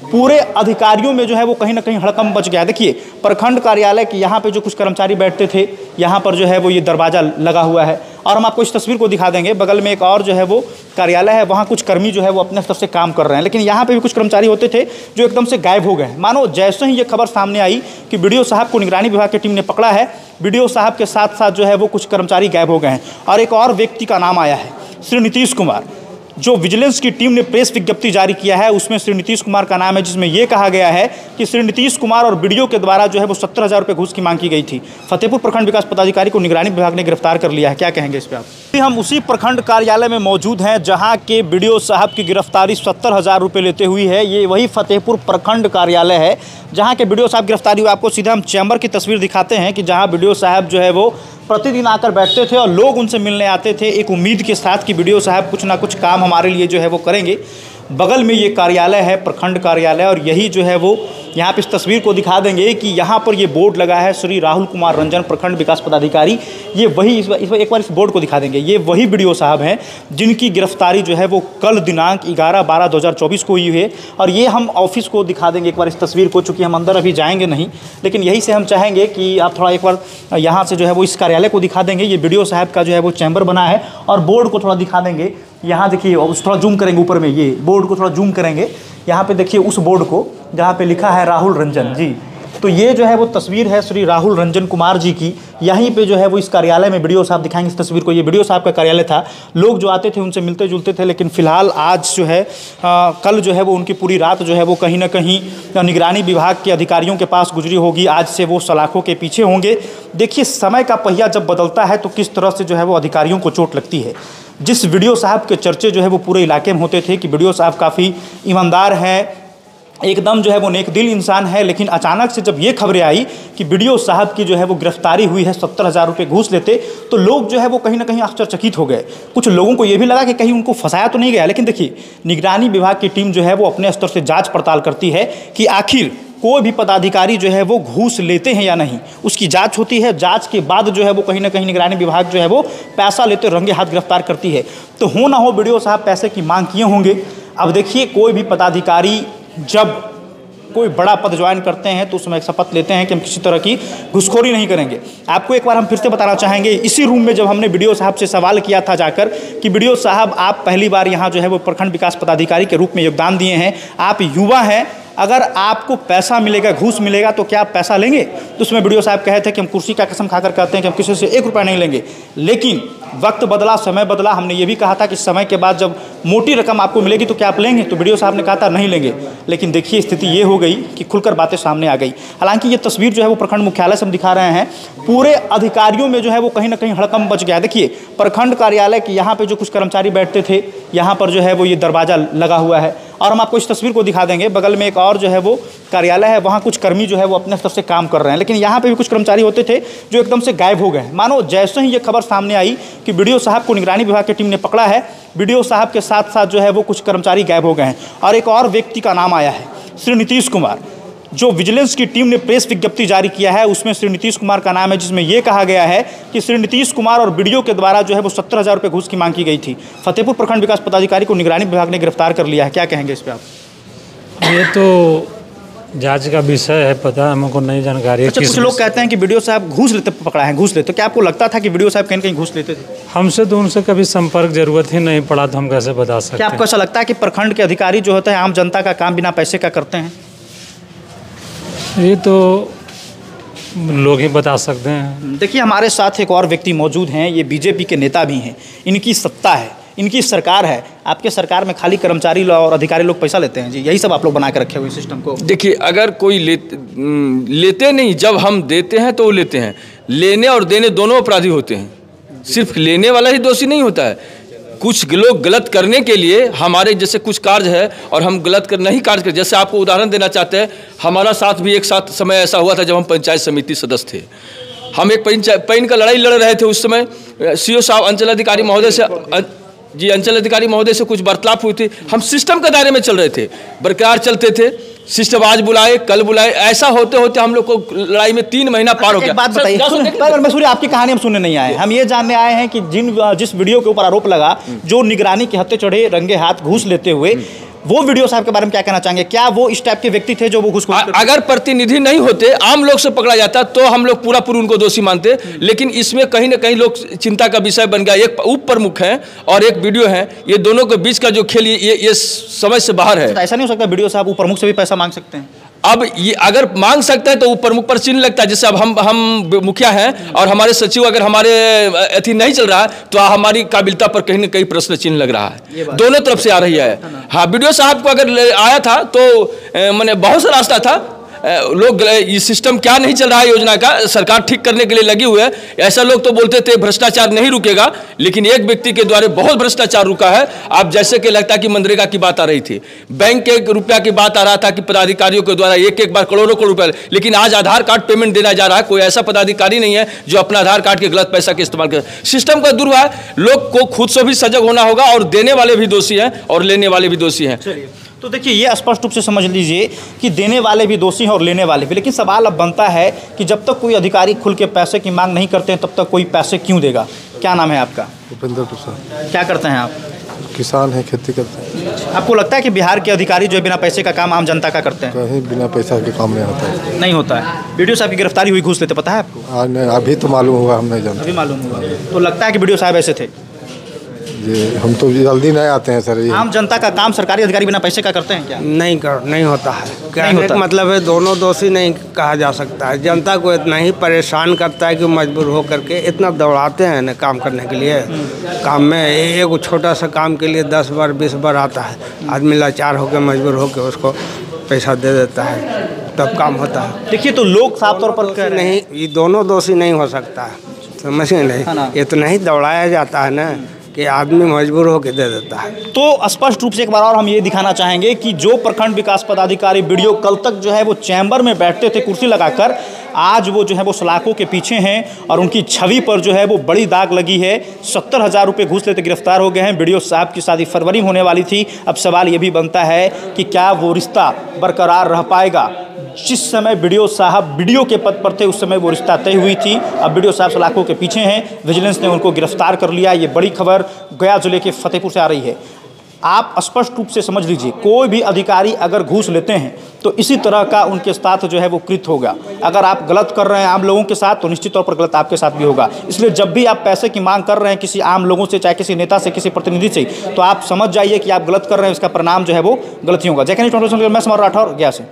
पूरे अधिकारियों में जो है वो कहीं ना कहीं हड़कंप मच गया। देखिए प्रखंड कार्यालय के यहाँ पे जो कुछ कर्मचारी बैठते थे, यहाँ पर जो है वो ये दरवाज़ा लगा हुआ है और हम आपको इस तस्वीर को दिखा देंगे। बगल में एक और जो है वो कार्यालय है, वहाँ कुछ कर्मी जो है वो अपने स्तर से काम कर रहे हैं, लेकिन यहाँ पे भी कुछ कर्मचारी होते थे जो एकदम से गायब हो गए हैं। मानो जैसे ही ये खबर सामने आई कि बीडीओ साहब को निगरानी विभाग की टीम ने पकड़ा है, बीडीओ साहब के साथ साथ जो है वो कुछ कर्मचारी गायब हो गए हैं और एक और व्यक्ति का नाम आया है, श्री नीतीश कुमार। जो विजिलेंस की टीम ने प्रेस विज्ञप्ति जारी किया है उसमें श्री नीतीश कुमार का नाम है, जिसमें यह कहा गया है कि श्री नीतीश कुमार और बीडीओ के द्वारा जो है वो 17,000 रुपये घूस की मांग की गई थी। फतेहपुर प्रखंड विकास पदाधिकारी को निगरानी विभाग ने गिरफ्तार कर लिया है। क्या कहेंगे इस पर आप? हम उसी प्रखंड कार्यालय में मौजूद हैं जहां के बीडीओ साहब की गिरफ्तारी 70,000 रुपये लेते हुई है। ये वही फतेहपुर प्रखंड कार्यालय है जहाँ के बीडीओ साहब गिरफ्तारी हुई। आपको सीधा हम चैम्बर की तस्वीर दिखाते हैं कि जहाँ बीडीओ साहब जो है वो प्रतिदिन आकर बैठते थे और लोग उनसे मिलने आते थे एक उम्मीद के साथ कि बीडीओ साहब कुछ ना कुछ काम हमारे लिए जो है वो करेंगे। बगल में ये कार्यालय है, प्रखंड कार्यालय, और यही जो है वो यहाँ पे इस तस्वीर को दिखा देंगे कि यहाँ पर ये बोर्ड लगा है श्री राहुल कुमार रंजन प्रखंड विकास पदाधिकारी। ये वही एक बार इस बोर्ड को दिखा देंगे। ये वही बीडीओ साहब हैं जिनकी गिरफ्तारी जो है वो कल दिनांक 11/12/2024 को हुई है और ये हम ऑफिस को दिखा देंगे एक बार इस तस्वीर को, चूँकि हम अंदर अभी जाएंगे नहीं, लेकिन यही से हम चाहेंगे कि आप थोड़ा एक बार यहाँ से जो है वो इस कार्यालय को दिखा देंगे। ये बीडीओ साहब का जो है वो चैम्बर बना है और बोर्ड को थोड़ा दिखा देंगे। यहाँ देखिए, थोड़ा जूम करेंगे ऊपर में, ये बोर्ड को थोड़ा जूम करेंगे। यहाँ पे देखिए उस बोर्ड को जहाँ पे लिखा है राहुल रंजन जी, तो ये जो है वो तस्वीर है श्री राहुल रंजन कुमार जी की। यहीं पे जो है वो इस कार्यालय में बीडीओ साहब दिखाएंगे इस तस्वीर को। ये बीडीओ साहब का कार्यालय था, लोग जो आते थे उनसे मिलते जुलते थे, लेकिन फिलहाल आज जो है कल जो है वो उनकी पूरी रात जो है वो कहीं ना कहीं निगरानी विभाग के अधिकारियों के पास गुजरी होगी। आज से वो सलाखों के पीछे होंगे। देखिए समय का पहिया जब बदलता है तो किस तरह से जो है वो अधिकारियों को चोट लगती है। जिस बीडीओ साहब के चर्चे जो है वो पूरे इलाके में होते थे कि बीडीओ साहब काफ़ी ईमानदार हैं, एकदम जो है वो नेक दिल इंसान है, लेकिन अचानक से जब ये खबरें आई कि बीडीओ साहब की जो है वो गिरफ्तारी हुई है 70,000 रुपये घूस लेते, तो लोग जो है वो कहीं ना कहीं आश्चर्यचकित हो गए। कुछ लोगों को ये भी लगा कि कहीं उनको फंसाया तो नहीं गया। लेकिन देखिए निगरानी विभाग की टीम जो है वो अपने स्तर से जाँच पड़ताल करती है कि आखिर कोई भी पदाधिकारी जो है वो घूस लेते हैं या नहीं, उसकी जांच होती है। जांच के बाद जो है वो कहीं ना कहीं निगरानी विभाग जो है वो पैसा लेते रंगे हाथ गिरफ्तार करती है। तो हो ना हो बीडीओ साहब पैसे की मांग किए होंगे। अब देखिए कोई भी पदाधिकारी जब कोई बड़ा पद ज्वाइन करते हैं तो उसमें एक शपथ लेते हैं कि हम किसी तरह की घुसखोरी नहीं करेंगे। आपको एक बार हम फिर से बताना चाहेंगे, इसी रूम में जब हमने बीडीओ साहब से सवाल किया था जाकर कि बीडीओ साहब आप पहली बार यहाँ जो है वो प्रखंड विकास पदाधिकारी के रूप में योगदान दिए हैं, आप युवा हैं, अगर आपको पैसा मिलेगा, घूस मिलेगा तो क्या आप पैसा लेंगे? तो उसमें बीडीओ साहब कहे थे कि हम कुर्सी का कसम खाकर कहते हैं कि हम किसी से 1 रुपया नहीं लेंगे। लेकिन वक्त बदला, समय बदला, हमने ये भी कहा था कि समय के बाद जब मोटी रकम आपको मिलेगी तो क्या आप लेंगे? तो बीडीओ साहब ने कहा था नहीं लेंगे। लेकिन देखिए स्थिति ये हो गई कि खुलकर बातें सामने आ गई। हालांकि ये तस्वीर जो है वो प्रखंड मुख्यालय से हम दिखा रहे हैं, पूरे अधिकारियों में जो है वो कहीं ना कहीं हड़कंप मच गया। देखिए प्रखंड कार्यालय के यहाँ पे जो कुछ कर्मचारी बैठते थे, यहाँ पर जो है वो ये दरवाज़ा लगा हुआ है और हम आपको इस तस्वीर को दिखा देंगे। बगल में एक और जो है वो कार्यालय है, वहाँ कुछ कर्मी जो है वो अपने स्तर से काम कर रहे हैं, लेकिन यहाँ पे भी कुछ कर्मचारी होते थे जो एकदम से गायब हो गए। मानो जैसे ही ये खबर सामने आई कि बीडीओ साहब को निगरानी विभाग की टीम ने पकड़ा है, बीडीओ साहब के साथ साथ जो है वो कुछ कर्मचारी गायब हो गए हैं और एक और व्यक्ति का नाम आया है, श्री नीतीश कुमार। जो विजिलेंस की टीम ने प्रेस विज्ञप्ति जारी किया है उसमें श्री नीतीश कुमार का नाम है, जिसमें यह कहा गया है कि श्री नीतीश कुमार और बीडीओ के द्वारा जो है वो 17,000 रुपये घूस की मांग की गई थी। फतेहपुर प्रखंड विकास पदाधिकारी को निगरानी विभाग ने गिरफ्तार कर लिया है। क्या कहेंगे इस पर आप? ये तो जांच का विषय है, पता हमको नहीं जानकारी है। अच्छा, कुछ लोग कहते हैं कि बीडीओ साहब घूस लेते पकड़ा है, घूस लेते, तो क्या आपको लगता था कि बीडीओ साहब कहीं कहीं घूस लेते थे? हमसे तो उनसे कभी संपर्क जरूरत ही नहीं पड़ा, तो हम कैसे बता सकते हैं। क्या आपको ऐसा लगता है कि प्रखंड के अधिकारी जो होते हैं आम जनता का काम बिना पैसे का करते हैं? ये तो लोग ही बता सकते हैं। देखिए हमारे साथ एक और व्यक्ति मौजूद हैं, ये बीजेपी के नेता भी हैं, इनकी सत्ता है, इनकी सरकार है। आपके सरकार में खाली कर्मचारी और अधिकारी लोग पैसा लेते हैं जी, यही सब आप लोग बना के रखे हुए सिस्टम को। देखिए अगर कोई लेते नहीं, जब हम देते हैं तो वो लेते हैं। लेने और देने दोनों अपराधी होते हैं, सिर्फ लेने वाला ही दोषी नहीं होता है। कुछ लोग गलत करने के लिए हमारे जैसे कुछ कार्य है और हम गलत कर नहीं कार्य कर, जैसे आपको उदाहरण देना चाहते हैं, हमारा साथ भी एक साथ समय ऐसा हुआ था जब हम पंचायत समिति सदस्य थे। हम एक पैन का लड़ाई लड़ रहे थे। उस समय सीओ साहब अंचल अधिकारी महोदय से कुछ वार्तालाप हुई थी। हम सिस्टम के दायरे में चल रहे थे, बरकरार चलते थे। सिस्टम आज बुलाए कल बुलाए, ऐसा होते होते हम लोग को लड़ाई में 3 महीना पार हो गया। एक बात बताइए, मसूरी आपकी कहानी हम सुनने नहीं आए, हम ये जानने आए हैं कि जिस वीडियो के ऊपर आरोप लगा, जो निगरानी के हत्थे चढ़े रंगे हाथ घूस लेते हुए, वो वीडियो साहब के बारे में क्या कहना चाहेंगे? क्या वो इस टाइप के व्यक्ति थे जो वो घूसखोरी करते थे? अगर प्रतिनिधि नहीं होते, आम लोग से पकड़ा जाता तो हम लोग पूरा उनको दोषी मानते, लेकिन इसमें कहीं ना कहीं लोग चिंता का विषय बन गया। एक उप प्रमुख है और एक वीडियो है, ये दोनों के बीच का जो खेल ये समझ से बाहर है। तो ऐसा नहीं हो सकता वीडियो साहब उप प्रमुख से भी पैसा मांग सकते हैं? अब ये अगर मांग सकते हैं तो वो प्रमुख पर चिन्ह लगता है। जैसे अब हम मुखिया हैं और हमारे सचिव अगर हमारे अथी नहीं चल रहा है तो हमारी काबिलियता पर कहीं न कहीं प्रश्न चिन्ह लग रहा है। दोनों तरफ से आ रही है। हाँ, वीडियो साहब को अगर आया था तो मैंने बहुत सा रास्ता था, लोग ये सिस्टम क्या नहीं चल रहा है योजना का, सरकार ठीक करने के लिए लगी हुई है। ऐसा लोग तो बोलते थे भ्रष्टाचार नहीं रुकेगा, लेकिन एक व्यक्ति के द्वारा बहुत भ्रष्टाचार रुका है। आप जैसे कि लगता कि मनरेगा की बात आ रही थी, बैंक के रुपया की बात आ रहा था कि पदाधिकारियों के द्वारा एक बार करोड़ों करोड़ रुपया, लेकिन आज आधार कार्ड पेमेंट देना जा रहा है। कोई ऐसा पदाधिकारी नहीं है जो अपना आधार कार्ड के गलत पैसा के इस्तेमाल करे। सिस्टम का दुर्व्यवहार, लोग को खुद से भी सजग होना होगा और देने वाले भी दोषी हैं और लेने वाले भी दोषी हैं। तो देखिए, ये स्पष्ट रूप से समझ लीजिए कि देने वाले भी दोषी हैं और लेने वाले भी। लेकिन सवाल अब बनता है कि जब तक कोई अधिकारी खुल के पैसे की मांग नहीं करते हैं तब तक कोई पैसे क्यों देगा? क्या नाम है आपका? भूपेंद्र प्रसाद। क्या करते हैं आप? किसान है, खेती करते हैं। आपको लगता है कि बिहार के अधिकारी जो है बिना पैसे का काम आम जनता का करते हैं? कहीं बिना पैसा के काम नहीं होता है। नहीं होता है। वीडियो साहब की गिरफ्तारी हुई घूस लेते, पता है आपको? अभी तो मालूम हुआ, हम नहीं जानते। अभी मालूम हुआ। तो लगता है कि वीडियो साहब ऐसे थे? ये हम तो जल्दी नहीं आते हैं सर। ये आम जनता का काम सरकारी अधिकारी बिना पैसे का करते हैं क्या? नहीं होता है। कहने का मतलब है दोनों दोषी नहीं कहा जा सकता है। जनता को इतना ही परेशान करता है कि मजबूर हो करके इतना दौड़ाते हैं ना काम करने के लिए। काम में एक छोटा सा काम के लिए 10 बार 20 बार आता है, आदमी लाचार होकर मजबूर होकर उसको पैसा दे देता है, तब काम होता है। देखिए, तो लोग साफ तौर पर कह रहे हैं नहीं, ये दोनों दोषी नहीं हो सकता है, समझिए नहीं। इतना ही दौड़ाया जाता है ना कि आदमी मजबूर होकर दे देता है। तो स्पष्ट रूप से एक बार और हम ये दिखाना चाहेंगे कि जो प्रखंड विकास पदाधिकारी वीडियो कल तक जो है वो चैम्बर में बैठते थे कुर्सी लगाकर, आज वो जो है वो सलाखों के पीछे हैं और उनकी छवि पर जो है वो बड़ी दाग लगी है। 70,000 रुपये घूस लेते गिरफ्तार हो गए हैं। वीडियो साहब की शादी फरवरी में होने वाली थी। अब सवाल ये भी बनता है कि क्या वो रिश्ता बरकरार रह पाएगा? जिस समय वीडियो साहब वीडियो के पद पर थे उस समय वो रिश्ता तय हुई थी। अब वीडियो साहब सलाखों के पीछे हैं, विजिलेंस ने उनको गिरफ्तार कर लिया। ये बड़ी खबर गया जिले के फतेहपुर से आ रही है। आप स्पष्ट रूप से समझ लीजिए, कोई भी अधिकारी अगर घूस लेते हैं तो इसी तरह का उनके साथ जो है वो कृत्य होगा। अगर आप गलत कर रहे हैं आम लोगों के साथ तो निश्चित तौर पर गलत आपके साथ भी होगा। इसलिए जब भी आप पैसे की मांग कर रहे हैं किसी आम लोगों से, चाहे किसी नेता से, किसी प्रतिनिधि से, तो आप समझ जाइए कि आप गलत कर रहे हैं, इसका परिणाम जो है वो गलत ही होगा। जय हिंद, मैं समर राठौर गया से।